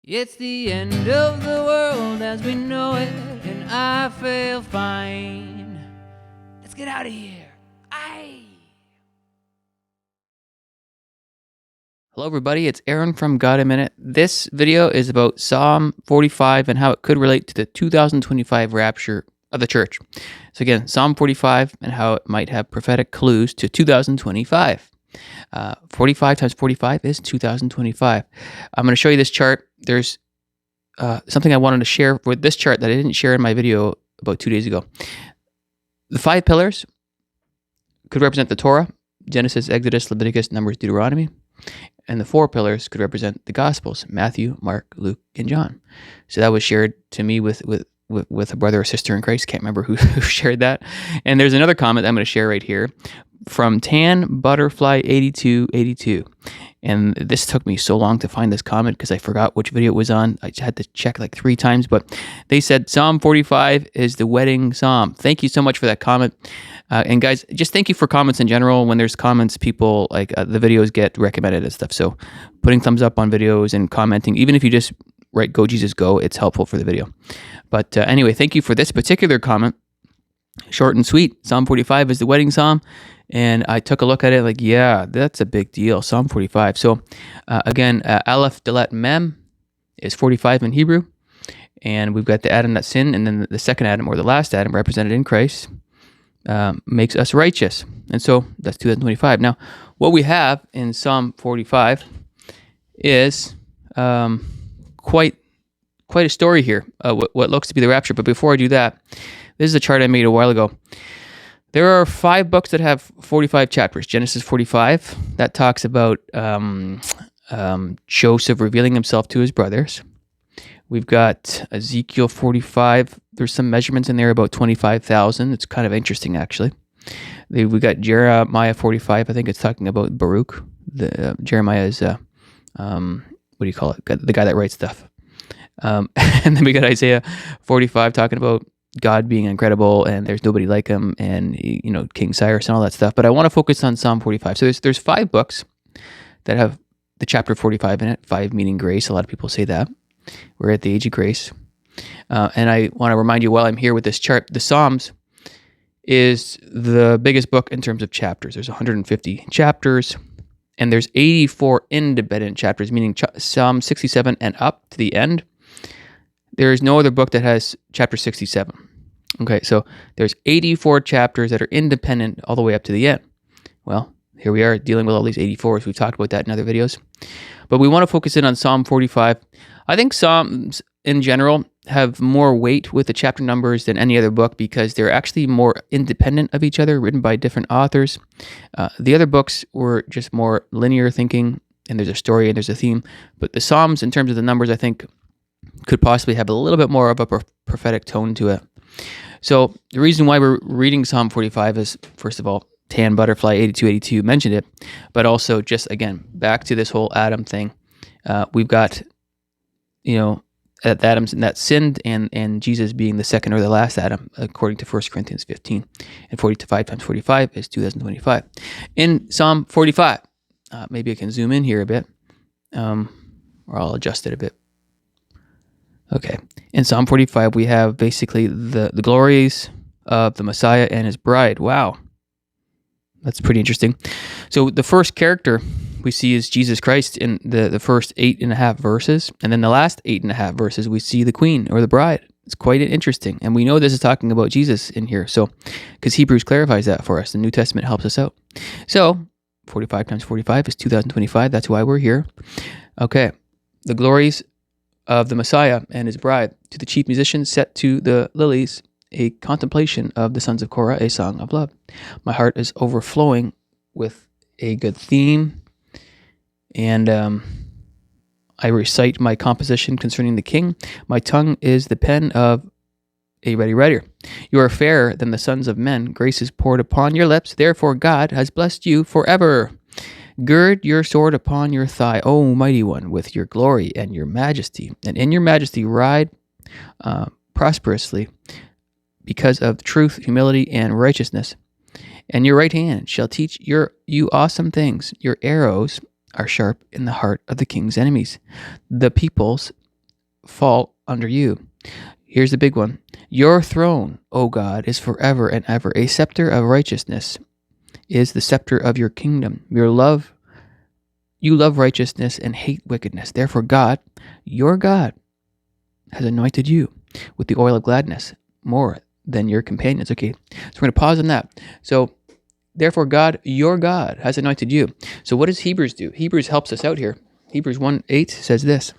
It's the end of the world as we know it, and I feel fine. Let's get out of here. Aye. Hello everybody, it's Aaron from God a Minute. This video is about Psalm 45 and how it could relate to the 2025 rapture of the church. So again, Psalm 45 and how it might have prophetic clues to 2025. 45 times 45 is 2025. I'm going to show you this chart. There's something I wanted to share with this chart that I didn't share in my video about 2 days ago. The 5 pillars could represent the Torah, Genesis, Exodus, Leviticus, Numbers, Deuteronomy. And the 4 pillars could represent the Gospels, Matthew, Mark, Luke, and John. So that was shared to me with a brother or sister in Christ. Can't remember who shared that. And there's another comment I'm going to share right here from Tan Butterfly 8282. And this took me so long to find this comment because I forgot which video it was on. I had to check like 3 times, but they said Psalm 45 is the wedding psalm. Thank you so much for that comment. And guys, just thank you for comments in general. When there's comments, people like the videos get recommended and stuff. So putting thumbs up on videos and commenting, even if you just write "Go Jesus Go," it's helpful for the video. But anyway, thank you for this particular comment. Short and sweet. Psalm 45 is the wedding psalm. And I took a look at it like, yeah, that's a big deal. Psalm 45. So again, Aleph Dalet Mem is 45 in Hebrew. And we've got the Adam that sinned. And then the second Adam, or the last Adam, represented in Christ, makes us righteous. And so that's 2025. Now, what we have in Psalm 45 is quite a story here, what looks to be the rapture. But before I do that, this is a chart I made a while ago. There are 5 books that have 45 chapters. Genesis 45, that talks about Joseph revealing himself to his brothers. We've got Ezekiel 45. There's some measurements in there about 25,000. It's kind of interesting, actually. We got Jeremiah 45. I think it's talking about Baruch. Jeremiah is, what do you call it? The guy that writes stuff. And then we got Isaiah 45 talking about God being incredible and there's nobody like him, and King Cyrus and all that stuff. But I want to focus on Psalm 45. So there's 5 books that have the chapter 45 in it. 5 meaning grace. A lot of people say that. We're at the age of grace. And I want to remind you while I'm here with this chart, the Psalms is the biggest book in terms of chapters. There's 150 chapters, and there's 84 independent chapters, meaning Psalm 67 and up to the end. There is no other book that has chapter 67. Okay, so there's 84 chapters that are independent all the way up to the end. Well, here we are dealing with all these 84s. We've talked about that in other videos. But we want to focus in on Psalm 45. I think Psalms in general have more weight with the chapter numbers than any other book because they're actually more independent of each other, written by different authors. The other books were just more linear thinking, and there's a story and there's a theme. But the Psalms, in terms of the numbers, I think could possibly have a little bit more of a prophetic tone to it. So the reason why we're reading Psalm 45 is, first of all, Tan Butterfly 8282 mentioned it, but also just, again, back to this whole Adam thing. We've got, Adam that sinned and Jesus being the second or the last Adam, according to 1 Corinthians 15. And 45 times 45 is 2025. In Psalm 45, maybe I can zoom in here a bit, or I'll adjust it a bit. Okay, in Psalm 45, we have basically the glories of the Messiah and his bride. Wow, that's pretty interesting. So the first character we see is Jesus Christ in the first 8.5 verses, and then the last 8.5 verses, we see the queen or the bride. It's quite interesting, and we know this is talking about Jesus in here, so because Hebrews clarifies that for us. The New Testament helps us out. So 45 times 45 is 2025. That's why we're here. Okay, the glories of the Messiah and his bride. To the chief musician, set to the lilies, a contemplation of the sons of Korah, a song of love. My heart is overflowing with a good theme, and I recite my composition concerning the king. My tongue is the pen of a ready writer. You are fairer than the sons of men. Grace is poured upon your lips. Therefore God has blessed you forever. Gird your sword upon your thigh, O mighty one, with your glory and your majesty. And in your majesty ride prosperously because of truth, humility, and righteousness. And your right hand shall teach you awesome things. Your arrows are sharp in the heart of the king's enemies. The peoples fall under you. Here's the big one. Your throne, O God, is forever and ever. A scepter of righteousness is the scepter of your kingdom. You love righteousness and hate wickedness. Therefore, God, your God, has anointed you with the oil of gladness more than your companions. Okay, so we're going to pause on that. So, therefore, God, your God, has anointed you. So what does Hebrews do? Hebrews helps us out here. Hebrews 1:8 says this.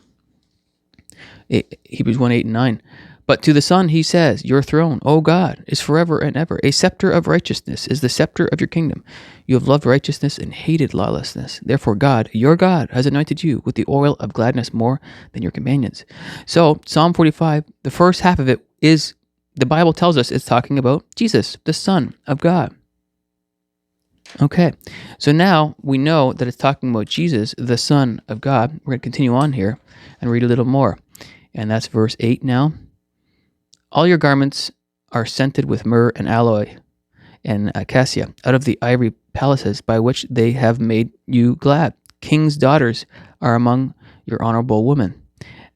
Hebrews 1:8 and 9. But to the Son he says, your throne, O God, is forever and ever. A scepter of righteousness is the scepter of your kingdom. You have loved righteousness and hated lawlessness. Therefore God, your God, has anointed you with the oil of gladness more than your companions. So Psalm 45, the first half of it is, the Bible tells us it's talking about Jesus, the Son of God. Okay, so now we know that it's talking about Jesus, the Son of God. We're going to continue on here and read a little more. And that's verse 8 now. All your garments are scented with myrrh and aloe and acacia out of the ivory palaces by which they have made you glad. King's daughters are among your honorable women.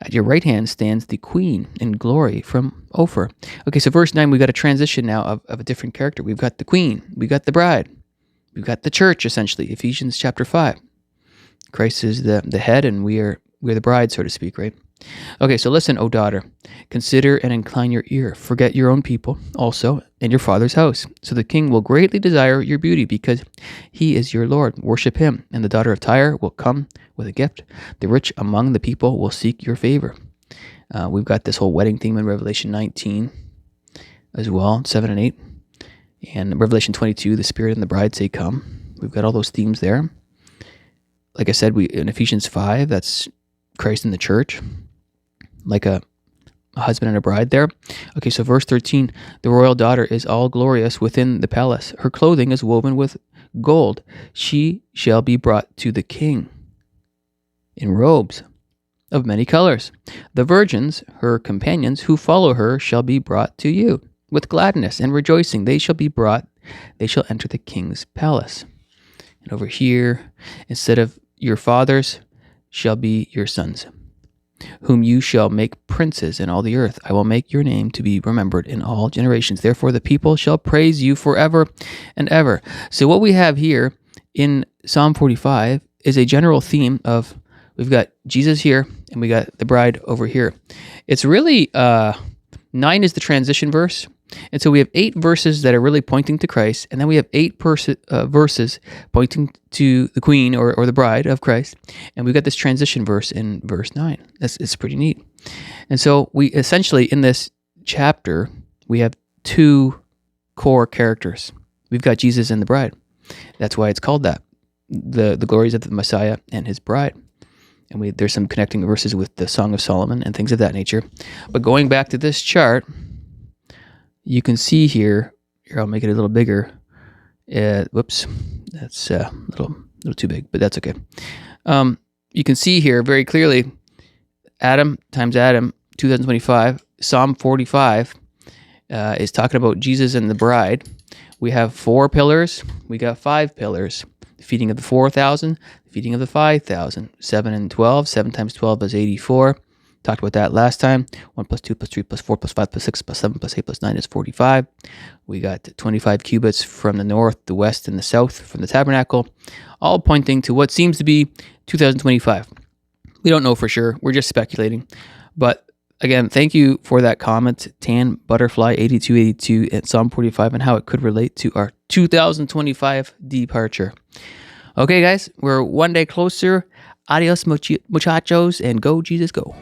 At your right hand stands the queen in glory from Ophir. Okay, so verse 9, we got a transition now of a different character. We've got the queen, we got the bride, we've got the church, essentially. Ephesians chapter 5. Christ is the head, and we're the bride, so to speak, right? Okay, so listen, O daughter, consider and incline your ear. Forget your own people also and your father's house. So the king will greatly desire your beauty because he is your Lord. Worship him, and the daughter of Tyre will come with a gift. The rich among the people will seek your favor. We've got this whole wedding theme in Revelation 19 as well, 7 and 8. And Revelation 22, the Spirit and the bride say, come. We've got all those themes there. Like I said, in Ephesians 5, that's Christ in the church, like a husband and a bride there. Okay, so verse 13, the royal daughter is all glorious within the palace. Her clothing is woven with gold. She shall be brought to the king in robes of many colors. The virgins, her companions, who follow her, shall be brought to you with gladness and rejoicing. They shall enter the king's palace. And over here, instead of your fathers, shall be your sons, whom you shall make princes in all the earth. I will make your name to be remembered in all generations. Therefore the people shall praise you forever and ever. So what we have here in Psalm 45 is a general theme of, we've got Jesus here and we got the bride over here. It's really, 9 is the transition verse. And so we have 8 verses that are really pointing to Christ, and then we have 8 verses pointing to the queen or the bride of Christ, and we've got this transition verse in verse 9. It's pretty neat. And so we essentially, in this chapter, we have 2 core characters. We've got Jesus and the bride. That's why it's called that, the glories of the Messiah and his bride. And there's some connecting verses with the Song of Solomon and things of that nature. But going back to this chart, you can see here, I'll make it a little bigger. Whoops, that's a little too big, but that's okay. You can see here very clearly, Adam times Adam, 2025, Psalm 45 is talking about Jesus and the bride. We have 4 pillars, we got 5 pillars. The feeding of the 4,000, the feeding of the 5,000, 7 and 12, 7 times 12 is 84. Talked about that last time. 1 plus 2 plus 3 plus 4 plus 5 plus 6 plus 7 plus 8 plus 9 is 45. We got 25 cubits from the north, the west, and the south from the tabernacle, all pointing to what seems to be 2025. We don't know for sure. We're just speculating. But again, thank you for that comment, Tan Butterfly 8282 at Psalm 45 and how it could relate to our 2025 departure. Okay, guys, we're one day closer. Adios, muchachos, and go Jesus, go.